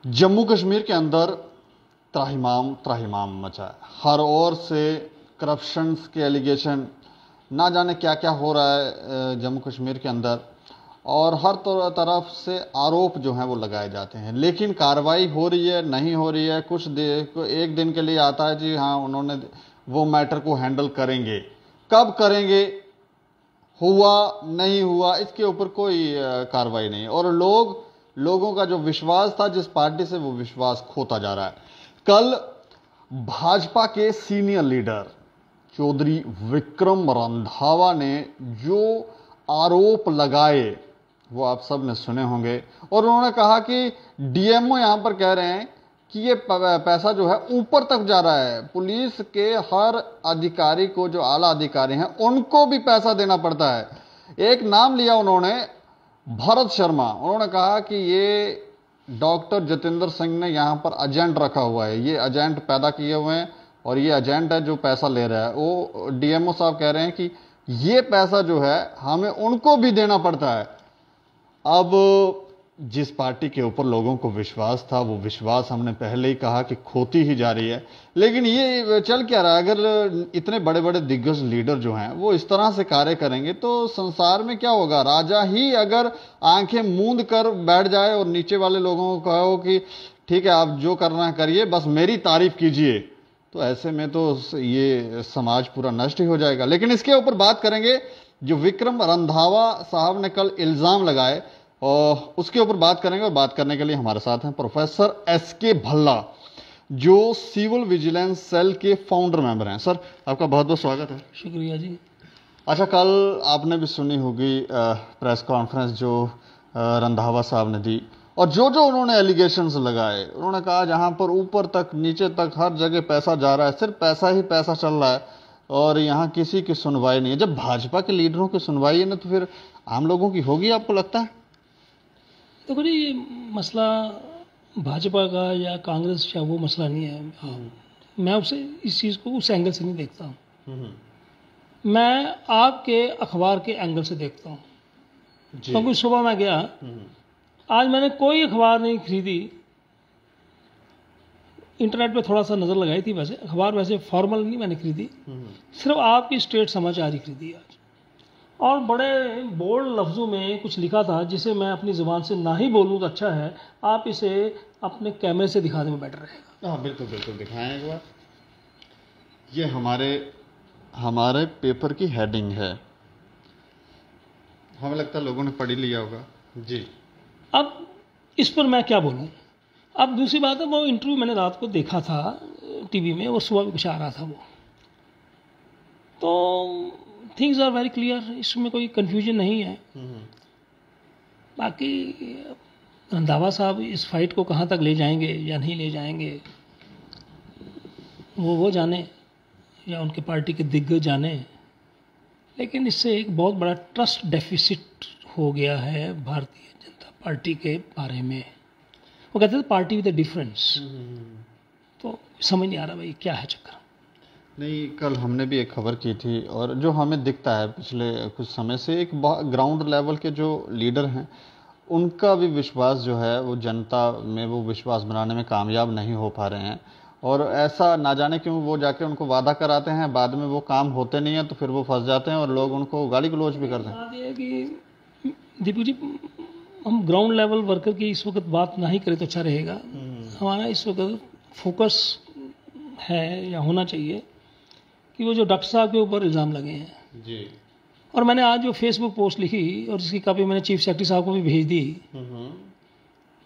जम्मू कश्मीर के अंदर त्राहिमाम त्राहिमाम मचा है। हर ओर से करप्शन के एलिगेशन, ना जाने क्या क्या हो रहा है जम्मू कश्मीर के अंदर, और हर तरफ से आरोप जो हैं वो लगाए जाते हैं। लेकिन कार्रवाई हो रही है नहीं हो रही है, एक दिन के लिए आता है जी हाँ उन्होंने वो मैटर को हैंडल करेंगे, कब करेंगे, हुआ नहीं हुआ, इसके ऊपर कोई कार्रवाई नहीं। और लोगों का जो विश्वास था जिस पार्टी से, वो विश्वास खोता जा रहा है। कल भाजपा के सीनियर लीडर चौधरी विक्रम रंधावा ने जो आरोप लगाए वो आप सब ने सुने होंगे। और उन्होंने कहा कि डीएमओ यहां पर कह रहे हैं कि ये पैसा जो है ऊपर तक जा रहा है, पुलिस के हर अधिकारी को, जो आला अधिकारी हैं उनको भी पैसा देना पड़ता है। एक नाम लिया उन्होंने, भरत शर्मा। उन्होंने कहा कि ये डॉक्टर जतेंद्र सिंह ने यहां पर एजेंट रखा हुआ है, ये एजेंट पैदा किए हुए हैं और ये एजेंट है जो पैसा ले रहा है। वो डीएमओ साहब कह रहे हैं कि ये पैसा जो है हमें उनको भी देना पड़ता है। अब जिस पार्टी के ऊपर लोगों को विश्वास था, वो विश्वास हमने पहले ही कहा कि खोती ही जा रही है। लेकिन ये चल क्या रहा है, अगर इतने बड़े बड़े दिग्गज लीडर जो हैं वो इस तरह से कार्य करेंगे तो संसार में क्या होगा। राजा ही अगर आंखें मूंद कर बैठ जाए और नीचे वाले लोगों को कहो कि ठीक है आप जो करना है करिए, बस मेरी तारीफ कीजिए, तो ऐसे में तो ये समाज पूरा नष्ट ही हो जाएगा। लेकिन इसके ऊपर बात करेंगे जो विक्रम रंधावा साहब ने कल इल्जाम लगाए, और उसके ऊपर बात करेंगे। और बात करने के लिए हमारे साथ हैं प्रोफेसर एसके भल्ला, जो सिविल विजिलेंस सेल के फाउंडर मेंबर हैं। सर आपका बहुत बहुत स्वागत है। शुक्रिया जी। अच्छा, कल आपने भी सुनी होगी प्रेस कॉन्फ्रेंस जो रंधावा साहब ने दी, और जो उन्होंने एलिगेशंस लगाए, उन्होंने कहा जहां पर ऊपर तक नीचे तक हर जगह पैसा जा रहा है, सिर्फ पैसा ही पैसा चल रहा है और यहाँ किसी की सुनवाई नहीं है। जब भाजपा के लीडरों की सुनवाई है ना, तो फिर आम लोगों की होगी, आपको लगता है? देखो जी, ये मसला भाजपा का या कांग्रेस का वो मसला नहीं है। मैं उसे इस चीज़ को उस एंगल से नहीं देखता हूँ। मैं आपके अखबार के एंगल से देखता हूँ। क्योंकि सुबह मैं गया, आज मैंने कोई अखबार नहीं खरीदी, इंटरनेट पे थोड़ा सा नज़र लगाई थी, वैसे अखबार वैसे फॉर्मल नहीं मैंने खरीदी, सिर्फ आपकी स्टेट समाचार ही खरीदी आज। और बड़े बोल्ड लफ्ज़ों में कुछ लिखा था जिसे मैं अपनी ज़ुबान से ना ही बोलूँ तो अच्छा है, आप इसे अपने कैमरे से दिखाने में बेटर रहेगा। हाँ बिल्कुल बिल्कुल, दिखाएं एक बार। ये हमारे पेपर की हेडिंग है, हमें लगता है लोगों ने पढ़ ही लिया होगा जी। अब इस पर मैं क्या बोलूँ। अब दूसरी बात है, वो इंटरव्यू मैंने रात को देखा था टीवी में, और सुबह भी कुछ आ रहा था वो, तो थिंग्स आर वेरी क्लियर, इसमें कोई कंफ्यूजन नहीं है। बाकी रंधावा साहब इस फाइट को कहाँ तक ले जाएंगे या नहीं ले जाएंगे, वो जाने, या उनके पार्टी के दिग्गज जाने। लेकिन इससे एक बहुत बड़ा ट्रस्ट डेफिसिट हो गया है भारतीय जनता पार्टी के बारे में। वो कहते थे पार्टी विद अ डिफरेंस, तो समझ नहीं आ रहा भाई क्या है चक्कर। नहीं, कल हमने भी एक खबर की थी, और जो हमें दिखता है पिछले कुछ समय से, एक ग्राउंड लेवल के जो लीडर हैं उनका भी विश्वास जो है वो जनता में, वो विश्वास बनाने में कामयाब नहीं हो पा रहे हैं। और ऐसा ना जाने क्यों वो जाके उनको वादा कराते हैं, बाद में वो काम होते नहीं है, तो फिर वो फंस जाते हैं और लोग उनको गाली गलौज भी करते हैं। बात यह है कि दीपू जी, हम ग्राउंड लेवल वर्कर की इस वक्त बात ना ही करें तो अच्छा रहेगा। हमारा इस वक्त फोकस है या होना चाहिए कि वो जो डॉक्टर साहब के ऊपर इल्ज़ाम लगे हैं जी, और मैंने आज जो फेसबुक पोस्ट लिखी और जिसकी कॉपी मैंने चीफ सेक्रेटरी साहब को भी भेज दी,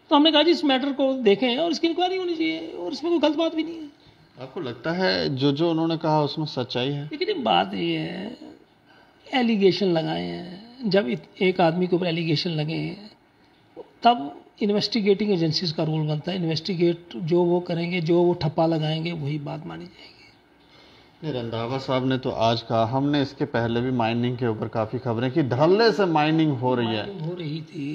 तो हमने कहा जी इस मैटर को देखें और इसकी इंक्वायरी होनी चाहिए, और इसमें कोई गलत बात भी नहीं है। आपको लगता है जो उन्होंने कहा उसमें सच्चाई है? लेकिन बात ये है, एलिगेशन लगाए हैं, जब एक आदमी के ऊपर एलिगेशन लगे तब इन्वेस्टिगेटिंग एजेंसीज का रोल बनता है। इन्वेस्टिगेट जो वो करेंगे, जो वो ठप्पा लगाएंगे, वही बात मानी जाएगी। रंधावा साहब ने तो आज कहा, हमने इसके पहले भी माइनिंग के ऊपर काफ़ी खबरें कि धड़ल्ले से माइनिंग हो रही है। हो रही थी,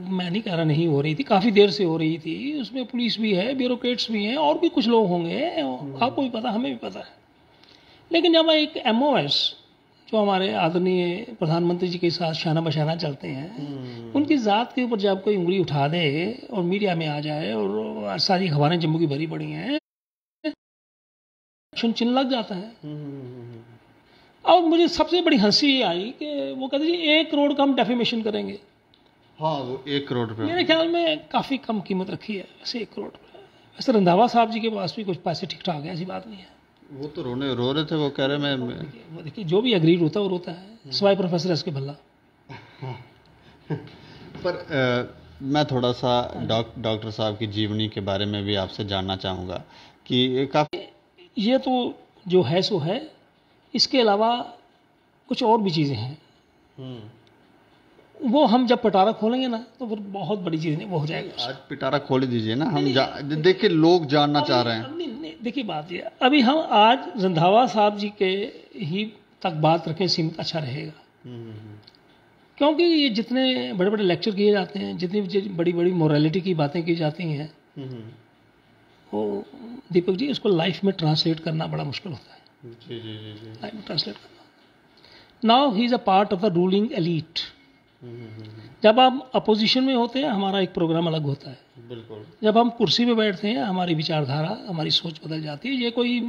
मैं नहीं कह रहा नहीं हो रही थी, काफ़ी देर से हो रही थी। उसमें पुलिस भी है, ब्यूरोक्रेट्स भी हैं, और भी कुछ लोग होंगे, आपको भी पता, हमें भी पता है। लेकिन जब एक MOS जो हमारे आदरणीय प्रधानमंत्री जी के साथ शाना बशाना चलते हैं, उनकी ज़ात के ऊपर जब कोई उंगली उठा दे और मीडिया में आ जाए और सारी खबरें जम्मू की भरी पड़ी हैं, चिन्ह लग जाता है। और मुझे सबसे बड़ी हंसी ये आई कि वो कहते जी 1 करोड़ का हम डेफेमेशन करेंगे। हाँ, वो 1 करोड़ रुपया मेरे ख्याल में काफ़ी कम कीमत रखी है वैसे 1 करोड़ रुपये। वैसे रंधावा साहब जी के पास भी कुछ पैसे ठीक ठाक है, ऐसी बात नहीं है। वो तो रो रहे थे, वो कह रहे मैं वो देखिए जो भी अग्रीड होता है वो रोता है, सिवाय प्रोफेसर एस के भल्ला। पर मैं थोड़ा सा डॉक्टर साहब की जीवनी के बारे में भी आपसे जानना चाहूँगा कि काफ़ी ये तो जो है सो है, इसके अलावा कुछ और भी चीज़ें हैं। वो हम जब पिटारा खोलेंगे ना तो फिर बहुत बड़ी चीज़ नहीं वो हो जाएगा। आज पिटारा खोल दीजिए ना, हम देखिए लोग जानना चाह रहे हैं। नहीं, देखिए बात ये अभी हम आज रंधावा साहब जी के ही तक बात रखें सीमित अच्छा रहेगा, क्योंकि ये जितने बड़े बड़े लेक्चर किए जाते हैं, जितनी बड़ी बड़ी मोरालिटी की बातें की जाती हैं, वो दीपक जी उसको लाइफ में ट्रांसलेट करना बड़ा मुश्किल होता है। जी जी जी जी। लाइफ में ट्रांसलेट करना। Now he is a part of the ruling elite. जब आप अपोजिशन में होते हैं हमारा एक प्रोग्राम अलग होता है, बिल्कुल। जब हम कुर्सी पे बैठते हैं हमारी विचारधारा, हमारी सोच बदल जाती है। ये कोई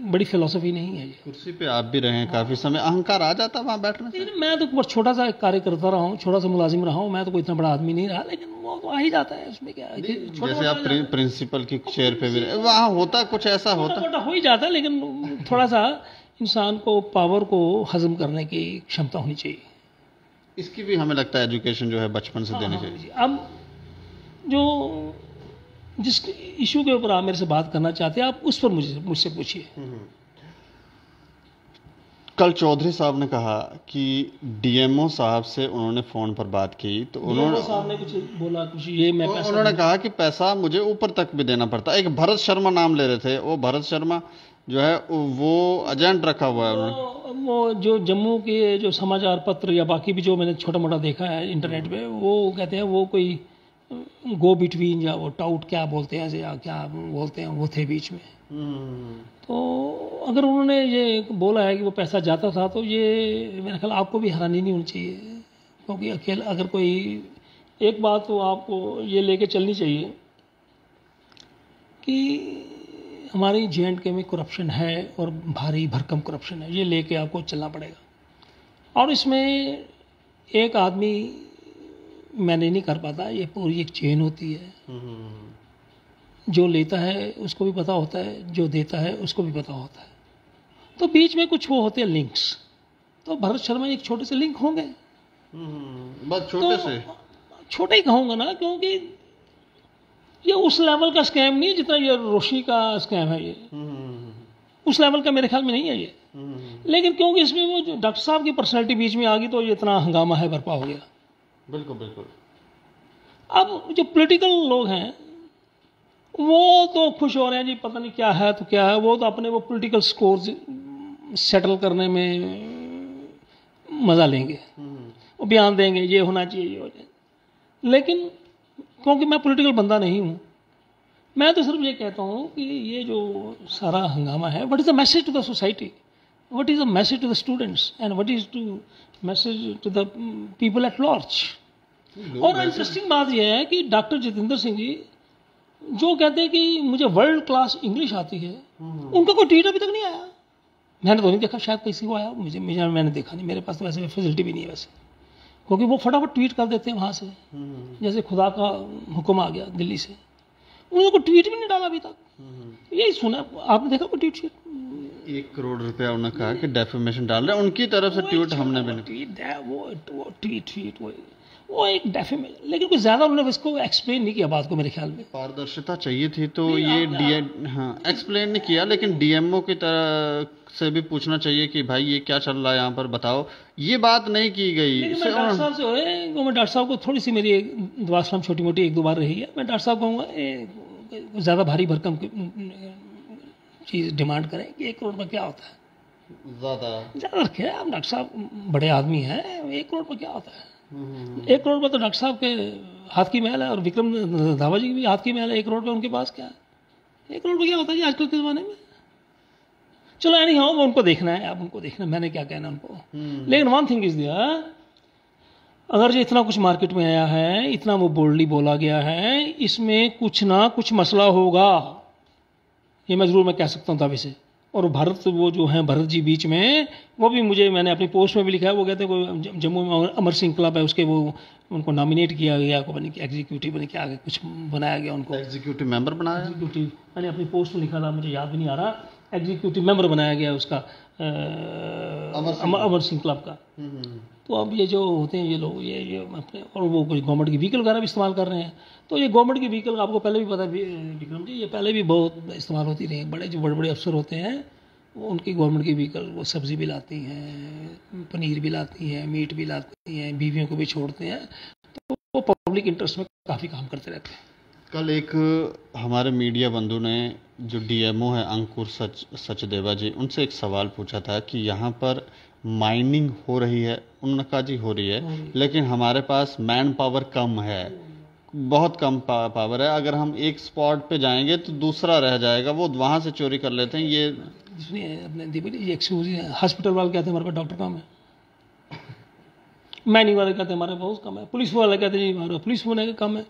बड़ी फिलोसफी नहीं है। ये कुर्सी पे आप भी रहे हैं काफ़ी समय, अहंकार आ जाता वहाँ बैठने से? मैं तो बहुत छोटा सा कार्य करता रहा हूँ, छोटा सा मुलाजिम रहा हूँ, मैं तो कोई इतना बड़ा आदमी नहीं रहा, लेकिन वो तो आ ही जाता है। उसमें क्या है, जैसे आप प्रिंसिपल की चेयर पे भी रहे, वहाँ होता कुछ ऐसा होता छोटा हो ही जाता है, लेकिन थोड़ा सा इंसान को पावर को हजम करने की क्षमता होनी चाहिए। इसकी भी हमें लगता है एजुकेशन जो है बचपन से देनी चाहिए। अब जो जिस इशू के ऊपर आप मेरे से बात करना चाहते हैं, आप उस पर मुझसे पूछिए। कल चौधरी साहब ने कहा कि डीएमओ साहब से उन्होंने फ़ोन पर बात की तो उन्होंने साहब ने कुछ बोला, कुछ ये मैं पैसा उन्होंने कहा कि पैसा मुझे ऊपर तक भी देना पड़ता है। एक भरत शर्मा नाम ले रहे थे, वो भरत शर्मा जो है वो एजेंट रखा हुआ है उन्होंने। वो जो जम्मू के जो समाचार पत्र या बाकी भी जो मैंने छोटा मोटा देखा है इंटरनेट पे, वो कहते हैं वो कोई गो बिटवीन या वो टाउट क्या बोलते हैं या क्या बोलते हैं, वो थे बीच में। तो अगर उन्होंने ये बोला है कि वो पैसा जाता था, तो ये मेरा ख्याल आपको भी हैरानी नहीं होनी चाहिए, क्योंकि अकेले अगर कोई एक बात तो आपको ये लेके चलनी चाहिए कि हमारी J&K में करप्शन है और भारी भरकम करप्शन है, ये लेके आपको चलना पड़ेगा। और इसमें एक आदमी मैंने नहीं कर पाता, ये पूरी एक चेन होती है। जो लेता है उसको भी पता होता है, जो देता है उसको भी पता होता है, तो बीच में कुछ वो होते हैं लिंक्स। तो भरत शर्मा एक छोटे से लिंक होंगे, बस छोटे से, छोटे ही कहूँगा ना, क्योंकि ये उस लेवल का स्कैम नहीं है जितना ये रोशी का स्कैम है। ये उस लेवल का मेरे ख्याल में नहीं है ये। लेकिन क्योंकि इसमें वो जो डॉक्टर साहब की पर्सनैलिटी बीच में आ गई, तो ये इतना हंगामा है बर्पा हो गया। बिल्कुल बिल्कुल। अब जो पॉलिटिकल लोग हैं वो तो खुश हो रहे हैं जी, पता नहीं क्या है तो क्या है, वो तो अपने वो पॉलिटिकल स्कोर सेटल करने में मज़ा लेंगे, वो बयान देंगे ये होना चाहिए, ये हो जाए। लेकिन क्योंकि मैं पॉलिटिकल बंदा नहीं हूँ, मैं तो सिर्फ ये कहता हूँ कि ये जो सारा हंगामा है, what is the message to the society, what is the message to the students and what is to message to the people at large. और इंटरेस्टिंग बात यह है कि डॉक्टर जितेंद्र सिंह जी जो कहते हैं कि मुझे वर्ल्ड क्लास इंग्लिश आती है, उनका कोई ट्वीट अभी तक नहीं आया। मैंने तो नहीं देखा, शायद किसी को आया, मैंने देखा नहीं, मेरे पास तो वैसे फैसिलिटी भी नहीं है वैसे, क्योंकि वो फटाफट ट्वीट कर देते हैं वहाँ से, जैसे खुदा का हुक्म आ गया दिल्ली से। उन्होंने कोई ट्वीट भी नहीं डाला अभी तक, यही सुना। आपने देखा कोई ट्वीट? 1 करोड़ रुपया उन्होंने कहा कि डेफेमेशन डाल रहे हैं, उनकी तरफ से ट्वीट हमने भी नहीं। वो ट्वीट वो एक डेफेमेशन, लेकिन कुछ ज़्यादा उन्होंने इसको एक्सप्लेन नहीं किया बात को, मेरे ख्याल में पारदर्शिता चाहिए थी तो ये एक्सप्लेन नहीं किया। लेकिन डीएमओ की तरह से भी पूछना चाहिए कि भाई ये क्या चल रहा है यहाँ पर, बताओ, ये बात नहीं की गई। मैं डॉक्टर साहब से मैं डॉक्टर साहब को थोड़ी सी मेरी दुआ सलाम छोटी मोटी 1-2 बार रही है। मैं डॉक्टर साहब कहूँगा ज़्यादा भारी भरकम चीज़ डिमांड करें कि 1 करोड़ में क्या होता है, ज़्यादा रखे। आप डॉक्टर साहब बड़े आदमी हैं, 1 करोड़ में क्या होता है? 1 करोड़ में तो डॉक्टर साहब के हाथ की महल है, और विक्रम धावा जी की भी हाथ की महल है। 1 करोड़ में उनके पास क्या है? 1 करोड़ में क्या होता है जी आजकल के ज़माने में? चलो एनी हाउ वो उनको देखना है, अब उनको देखना, मैंने क्या कहना उनको। लेकिन वन थिंग इज दियर, अगर जो इतना कुछ मार्केट में आया है, इतना वो बोल्डली बोला गया है, इसमें कुछ ना कुछ मसला होगा, ये मैं ज़रूर मैं कह सकता हूँ दावे से। और भारत वो जो है भरत जी बीच में, वो भी मुझे, मैंने अपनी पोस्ट में भी लिखा है, वो कहते हैं कोई जम्मू में अमर सिंह क्लब है, उसके वो उनको नॉमिनेट किया गया, को बनी कि एग्जीक्यूटिव बने के आगे कुछ बनाया गया उनको, एग्जीक्यूटिव मेंबर बनाया, एग्जीक्यूटिव, मैंने अपनी पोस्ट में लिखा था, मुझे याद भी नहीं आ रहा, एग्जीक्यूटिव मेंबर बनाया गया उसका अमर सिंह क्लब का। तो अब ये जो होते हैं ये लोग, ये अपने, और वो कोई गवर्नमेंट की व्हीकल वगैरह भी इस्तेमाल कर रहे हैं, तो ये गवर्नमेंट की व्हीकल आपको पहले भी पता है विक्रम जी, ये पहले भी बहुत इस्तेमाल होती रही है। जो बड़े बड़े अफसर होते हैं वो उनकी गवर्नमेंट की व्हीकल, वो सब्ज़ी भी लाती हैं, पनीर भी लाती हैं, मीट भी लाती हैं, बीवियों को भी छोड़ते हैं, तो वो पब्लिक इंटरेस्ट में काफ़ी काम करते रहते हैं। कल एक हमारे मीडिया बंधु ने, जो डीएमओ है अंकुर सचदेवा जी, उनसे एक सवाल पूछा था कि यहाँ पर माइनिंग हो रही है, उन्होंने कहा जी हो रही है, लेकिन हमारे पास मैन पावर कम है, बहुत कम पावर है, अगर हम एक स्पॉट पे जाएंगे तो दूसरा रह जाएगा, वो वहाँ से चोरी कर लेते हैं। ये सुनिए अपने दीपक जी, हॉस्पिटल वाले कहते हैं हमारे पास डॉक्टर कम है, माइनिंग वाले कहते हैं हमारे पास बहुत कम है, पुलिस वाले कहते हैं जी हमारे पुलिस होने का कम है,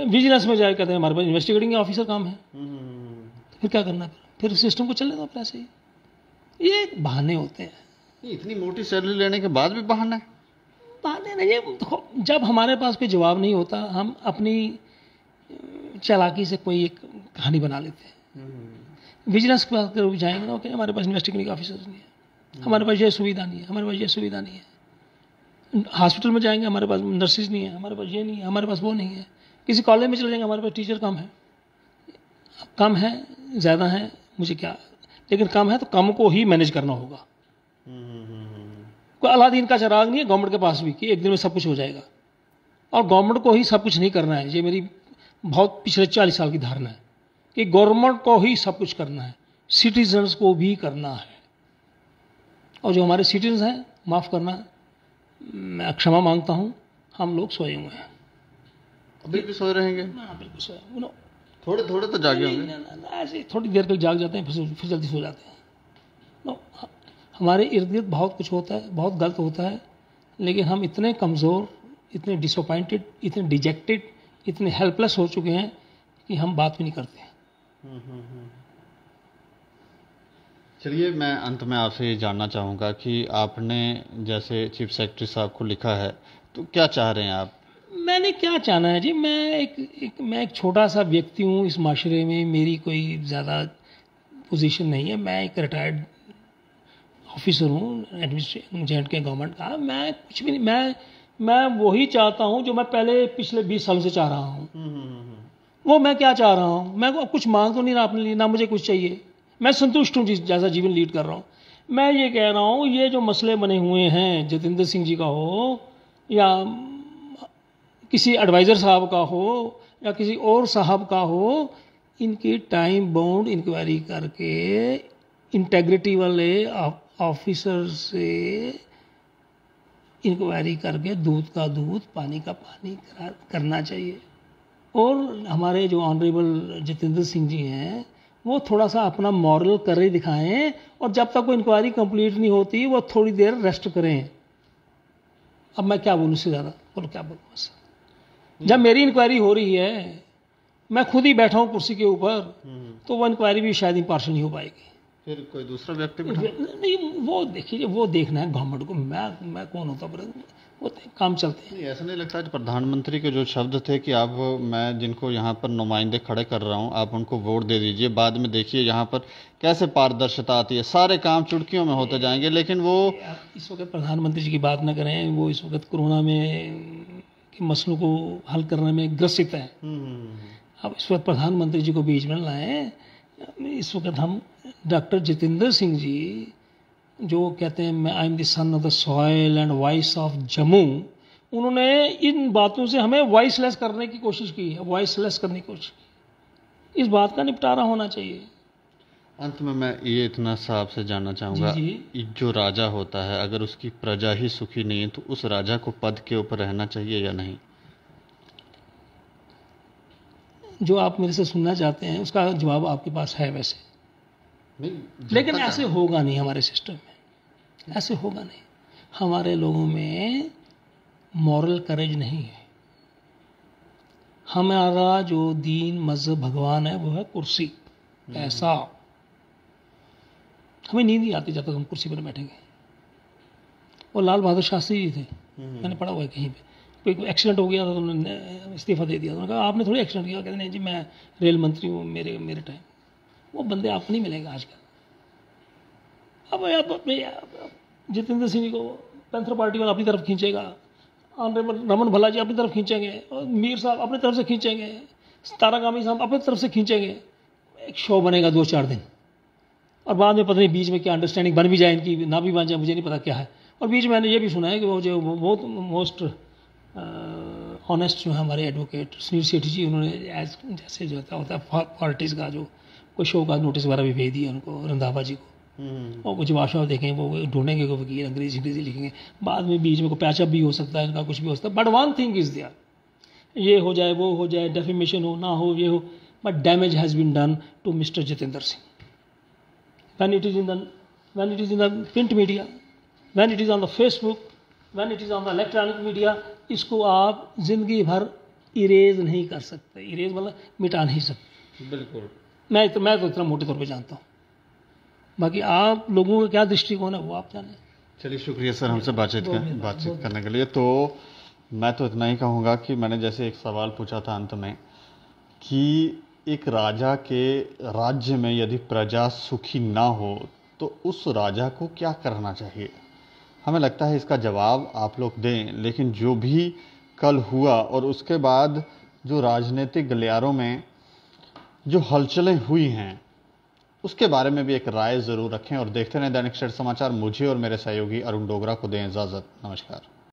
विजिलेंस में जाए कहते हैं हमारे पास इन्वेस्टिगेटिंग ऑफिसर कम है। फिर क्या करना है, फिर सिस्टम को चलने दो अपने ऐसे ही। ये बहाने होते हैं, इतनी मोटी सैलरी लेने के बाद भी बहाना है, बहाने नहीं। जब हमारे पास कोई जवाब नहीं होता, हम अपनी चालाकी से कोई एक कहानी बना लेते हैं। विजिलेंस के पास जाएंगे ना, ओके हमारे पास इन्वेस्टिगेटिंग ऑफिसर्स नहीं है, हमारे पास ये सुविधा नहीं है, हमारे पास ये सुविधा नहीं है। हॉस्पिटल में जाएंगे हमारे पास नर्सिस नहीं है, हमारे पास ये नहीं है, हमारे पास वो नहीं है। किसी कॉलेज में चले जाएंगे हमारे पास टीचर कम है ज़्यादा है मुझे क्या, लेकिन कम है तो कम को ही मैनेज करना होगा। कोई अलादीन का चिराग नहीं है गवर्नमेंट के पास भी कि एक दिन में सब कुछ हो जाएगा, और गवर्नमेंट को ही सब कुछ नहीं करना है। ये मेरी बहुत पिछले 40 साल की धारणा है कि गवर्नमेंट को ही सब कुछ करना है, सिटीजन्स को भी करना है। और जो हमारे सिटीजन हैं, माफ़ करना, मैं क्षमा मांगता हूँ, हम लोग सोए हुए हैं। अभी भी सोए रहेंगे? हाँ बिल्कुल सोए, थोड़े थोड़े तो जागे होंगे, ऐसे थोड़ी देर तक जाग जाते हैं, फिर जल्दी सो जाते हैं। हमारे इर्द गिर्द बहुत कुछ होता है, बहुत गलत होता है, लेकिन हम इतने कमज़ोर, इतने डिसअपॉइंटेड, इतने डिजेक्टेड, इतने हेल्पलेस हो चुके हैं कि हम बात भी नहीं करते। चलिए, मैं अंत में आपसे ये जानना चाहूँगा कि आपने जैसे चीफ सेक्रेटरी साहब को लिखा है, तो क्या चाह रहे हैं आप? मैंने क्या चाहना है जी, मैं एक छोटा सा व्यक्ति हूँ इस माशरे में, मेरी कोई ज़्यादा पोजीशन नहीं है, मैं एक रिटायर्ड ऑफिसर हूँ एडमिनिस्ट्रेशन एजेंट के गवर्नमेंट का। मैं कुछ भी नहीं, मैं वही चाहता हूँ जो मैं पहले पिछले 20 साल से चाह रहा हूँ। वो मैं क्या चाह रहा हूँ, मैं कुछ मांग तो नहीं रहा अपने लिए, ना मुझे कुछ चाहिए, मैं संतुष्ट हूँ जिस जैसा जीवन लीड कर रहा हूँ। मैं ये कह रहा हूँ, ये जो मसले बने हुए हैं, जतिंदर सिंह जी का हो या किसी एडवाइज़र साहब का हो या किसी और साहब का हो, इनकी टाइम बाउंड इंक्वायरी करके इंटेग्रिटी वाले ऑफिसर से इंक्वायरी करके दूध का दूध पानी का पानी करना चाहिए। और हमारे जो ऑनरेबल जतिंदर सिंह जी हैं, वो थोड़ा सा अपना मॉरल कर दिखाएं, और जब तक वो इंक्वायरी कंप्लीट नहीं होती वो थोड़ी देर रेस्ट करें। अब मैं क्या बोलूँ इससे ज़्यादा, बोलो क्या बोलूँ बस। जब मेरी इंक्वायरी हो रही है, मैं खुद ही बैठा हूँ कुर्सी के ऊपर, तो वो इंक्वायरी भी शायद इम्पार्शियल नहीं हो पाएगी। फिर कोई दूसरा व्यक्ति नहीं, वो देखिए, वो देखना है गवर्नमेंट को, मैं कौन होता, वो काम चलते हैं। ऐसा नहीं लगता कि प्रधानमंत्री के जो शब्द थे कि आप, मैं जिनको यहाँ पर नुमाइंदे खड़े कर रहा हूँ, आप उनको वोट दे दीजिए, बाद में देखिए यहाँ पर कैसे पारदर्शिता आती है, सारे काम चुटकियों में होते जाएंगे। लेकिन वो इस वक्त प्रधानमंत्री जी की बात न करें, वो इस वक्त कोरोना में के मसलों को हल करने में ग्रसित है। अब इस वक्त प्रधानमंत्री जी को बीच में लाएं। इस वक्त हम डॉक्टर जितेंद्र सिंह जी, जो कहते हैं I am the son of the soil and voice of Jammu, उन्होंने इन बातों से हमें वॉइसलेस करने की कोशिश की है, वॉइसलेस करने की कोशिश की। इस बात का निपटारा होना चाहिए। अंत में मैं ये इतना सा आपसे जानना चाहूँगा, जो राजा होता है, अगर उसकी प्रजा ही सुखी नहीं है तो उस राजा को पद के ऊपर रहना चाहिए या नहीं? जो आप मेरे से सुनना चाहते हैं उसका जवाब आपके पास है। वैसे लेकिन ऐसे होगा नहीं हमारे सिस्टम में, ऐसे होगा नहीं। हमारे लोगों में मॉरल करेज नहीं है। हमारा जो दीन मजहब भगवान है वो है कुर्सी, पैसा। हमें नींद नहीं आती जब तक हम कुर्सी पर बैठेंगे। और लाल बहादुर शास्त्री जी थे, मैंने पढ़ा हुआ है कहीं पे, कोई एक्सीडेंट हो गया था तो उन्होंने इस्तीफा दे दिया। उन्होंने कहा आपने थोड़ी एक्सीडेंट किया। कहते नहीं जी मैं रेल मंत्री हूँ, मेरे टाइम। वो बंदे आपको नहीं मिलेंगे आजकल। अब जितेंद्र सिंह जी को पैंथर पार्टी वाला अपनी तरफ खींचेगा, ऑनरेबल रमन भल्ला जी अपनी तरफ खींचेंगे, और मीर साहब अपनी तरफ से खींचेंगे, तारागामी साहब अपनी तरफ से खींचेंगे। एक शो बनेगा 2-4 दिन, और बाद में पता नहीं बीच में क्या अंडरस्टैंडिंग बन भी जाए इनकी, ना भी बन जाए, मुझे नहीं पता क्या है। और बीच में मैंने ये भी सुना है कि वो जो बहुत मोस्ट ऑनेस्ट जो है हमारे एडवोकेट सुनील सेठी जी, उन्होंने जैसे जो होता है पार्टीज़ का जो कोई शो का नोटिस वगैरह भी भेज दिया उनको, रंधावा जी को। और कुछ भाषा देखेंगे, वो ढूंढेंगे को वकील अंग्रेजी लिखेंगे, बाद में बीच में कोई पैचअप भी हो सकता है इनका, कुछ भी हो सकता है। But one thing is there, ये हो जाए वो हो जाए, डेफेमेशन हो ना हो ये हो, but damage has been done to mister Jitendra Singh. when it is in the print media, when it is on the Facebook, when it is on the electronic media, इसको आप जिंदगी भर इरेज नहीं कर सकते। इरेज मतलब मिटा नहीं सकते। बिल्कुल। मैं तो इतना मोटे तौर पे जानता हूँ, बाकी आप लोगों का क्या दृष्टिकोण है वो आप जाने। चलिए शुक्रिया सर हमसे बातचीत करने के लिए। तो मैं तो इतना ही कहूँगा कि मैंने जैसे एक सवाल पूछा था अंत में कि एक राजा के राज्य में यदि प्रजा सुखी ना हो तो उस राजा को क्या करना चाहिए। हमें लगता है इसका जवाब आप लोग दें, लेकिन जो भी कल हुआ और उसके बाद जो राजनीतिक गलियारों में जो हलचलें हुई हैं उसके बारे में भी एक राय ज़रूर रखें। और देखते रहें दैनिक सवेरा समाचार। मुझे और मेरे सहयोगी अरुण डोगरा को दें इजाज़त। नमस्कार।